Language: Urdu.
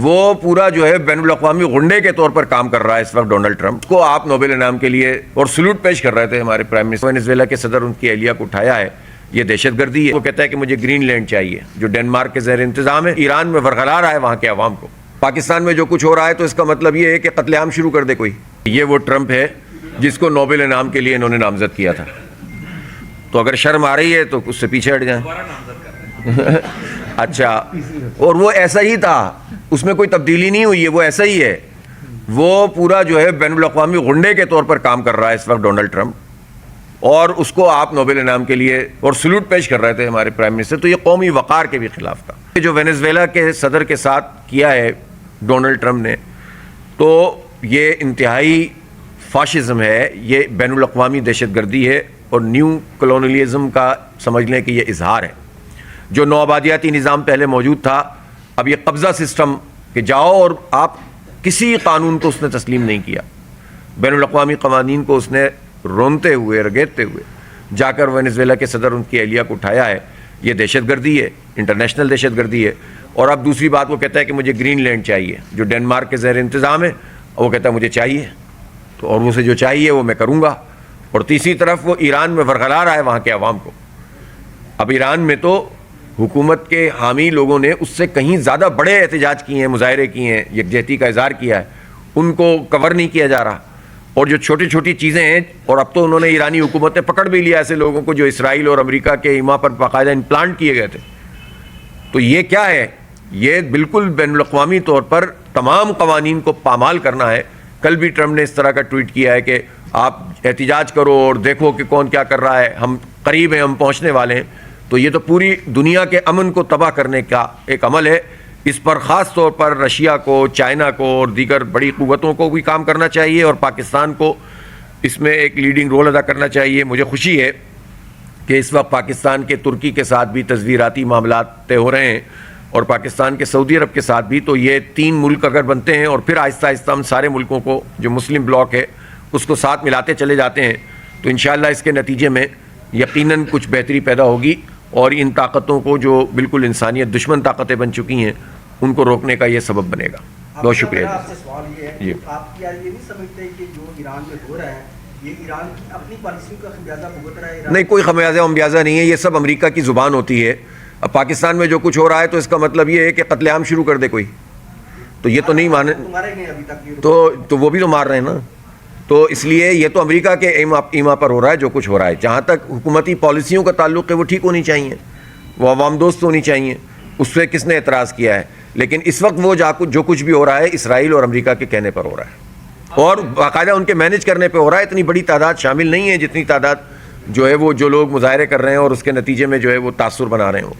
وہ پورا جو ہے بین الاقوامی غنڈے کے طور پر کام کر رہا ہے اس وقت ڈونلڈ ٹرمپ کو آپ نوبل انعام کے لیے اور سلوٹ پیش کر رہے تھے ہمارے پرائم منسٹر وینزویلا کے صدر ان کی اہلیہ کو اٹھایا ہے، یہ دہشت گردی ہے۔ وہ کہتا ہے کہ مجھے گرین لینڈ چاہیے جو ڈنمارک کے زیر انتظام ہے، ایران میں ورغلا رہا ہے وہاں کے عوام کو۔ پاکستان میں جو کچھ ہو رہا ہے تو اس کا مطلب یہ ہے کہ قتل عام شروع کر دے کوئی۔ یہ وہ ٹرمپ ہے جس کو نوبل انعام کے لیے انہوں نے نامزد کیا تھا، تو اگر شرم آ رہی ہے تو اس سے پیچھے ہٹ جائیں۔ اچھا، اور وہ ایسا ہی تھا، اس میں کوئی تبدیلی نہیں ہوئی ہے، وہ ایسا ہی ہے۔ وہ پورا جو ہے بین الاقوامی غنڈے کے طور پر کام کر رہا ہے اس وقت ڈونلڈ ٹرمپ، اور اس کو آپ نوبل انعام کے لیے اور سلوٹ پیش کر رہے تھے ہمارے پرائم منسٹر، تو یہ قومی وقار کے بھی خلاف تھا۔ جو وینزویلا کے صدر کے ساتھ کیا ہے ڈونلڈ ٹرمپ نے، تو یہ انتہائی فاشزم ہے، یہ بین الاقوامی دہشت گردی ہے اور نیو کلونیلزم کا سمجھ لیں کہ یہ اظہار ہے۔ جو نوآبادیاتی نظام پہلے موجود تھا، اب یہ قبضہ سسٹم کہ جاؤ، اور آپ کسی قانون کو اس نے تسلیم نہیں کیا، بین الاقوامی قوانین کو اس نے رونتے ہوئے رگیدتے ہوئے جا کر وینزویلا کے صدر ان کی اہلیہ کو اٹھایا ہے، یہ دہشت گردی ہے، انٹرنیشنل دہشت گردی ہے۔ اور اب دوسری بات وہ کہتا ہے کہ مجھے گرین لینڈ چاہیے جو ڈنمارک کے زیر انتظام ہے، وہ کہتا ہے مجھے چاہیے، تو اور اسے جو چاہیے وہ میں کروں گا۔ اور تیسری طرف وہ ایران میں ورغلا رہا ہے وہاں کے عوام کو۔ اب ایران میں تو حکومت کے حامی لوگوں نے اس سے کہیں زیادہ بڑے احتجاج کیے ہیں، مظاہرے کیے ہیں، یکجہتی کا اظہار کیا ہے، ان کو کور نہیں کیا جا رہا۔ اور جو چھوٹی چھوٹی چیزیں ہیں، اور اب تو انہوں نے ایرانی حکومت نے پکڑ بھی لیا ایسے لوگوں کو جو اسرائیل اور امریکہ کے ایما پر باقاعدہ امپلانٹ کیے گئے تھے۔ تو یہ کیا ہے؟ یہ بالکل بین الاقوامی طور پر تمام قوانین کو پامال کرنا ہے۔ کل بھی ٹرمپ نے اس طرح کا ٹویٹ کیا ہے کہ آپ احتجاج کرو اور دیکھو کہ کون کیا کر رہا ہے، ہم قریب ہیں، ہم پہنچنے والے ہیں۔ تو یہ تو پوری دنیا کے امن کو تباہ کرنے کا ایک عمل ہے۔ اس پر خاص طور پر رشیا کو، چائنا کو اور دیگر بڑی قوتوں کو بھی کام کرنا چاہیے، اور پاکستان کو اس میں ایک لیڈنگ رول ادا کرنا چاہیے۔ مجھے خوشی ہے کہ اس وقت پاکستان کے ترکی کے ساتھ بھی تصویراتی معاملات طے ہو رہے ہیں، اور پاکستان کے سعودی عرب کے ساتھ بھی۔ تو یہ تین ملک اگر بنتے ہیں اور پھر آہستہ آہستہ ہم سارے ملکوں کو جو مسلم بلاک ہے اس کو ساتھ ملاتے چلے جاتے ہیں، تو انشاءاللہ اس کے نتیجے میں یقیناً کچھ بہتری پیدا ہوگی، اور ان طاقتوں کو جو بالکل انسانیت دشمن طاقتیں بن چکی ہیں ان کو روکنے کا یہ سبب بنے گا۔ بہت شکریہ آپ سے سوال یہ ہے کہ آپ کیا یہ نہیں سمجھتے کہ جو ایران میں ہو رہا ہے یہ ایران کی اپنی پالیسیوں کا خمیازہ بھگت رہا ہے؟ نہیں، کوئی خمیازہ ومیازہ نہیں ہے، یہ سب امریکہ کی زبان ہوتی ہے۔ اب پاکستان میں جو کچھ ہو رہا ہے تو اس کا مطلب یہ ہے کہ قتل عام شروع کر دے کوئی، تو یہ تو نہیں مانے، تو وہ بھی تو مار رہے ہیں نا۔ تو اس لیے یہ تو امریکہ کے ایما پر ہو رہا ہے جو کچھ ہو رہا ہے۔ جہاں تک حکومتی پالیسیوں کا تعلق ہے وہ ٹھیک ہونی چاہیے، وہ عوام دوست ہونی چاہیے، اس پہ کس نے اعتراض کیا ہے۔ لیکن اس وقت وہ جو کچھ بھی ہو رہا ہے اسرائیل اور امریکہ کے کہنے پر ہو رہا ہے، اور باقاعدہ ان کے مینیج کرنے پہ ہو رہا ہے۔ اتنی بڑی تعداد شامل نہیں ہے جتنی تعداد جو ہے وہ جو لوگ مظاہرے کر رہے ہیں اور اس کے نتیجے میں جو ہے وہ تاثر بنا رہے ہوں۔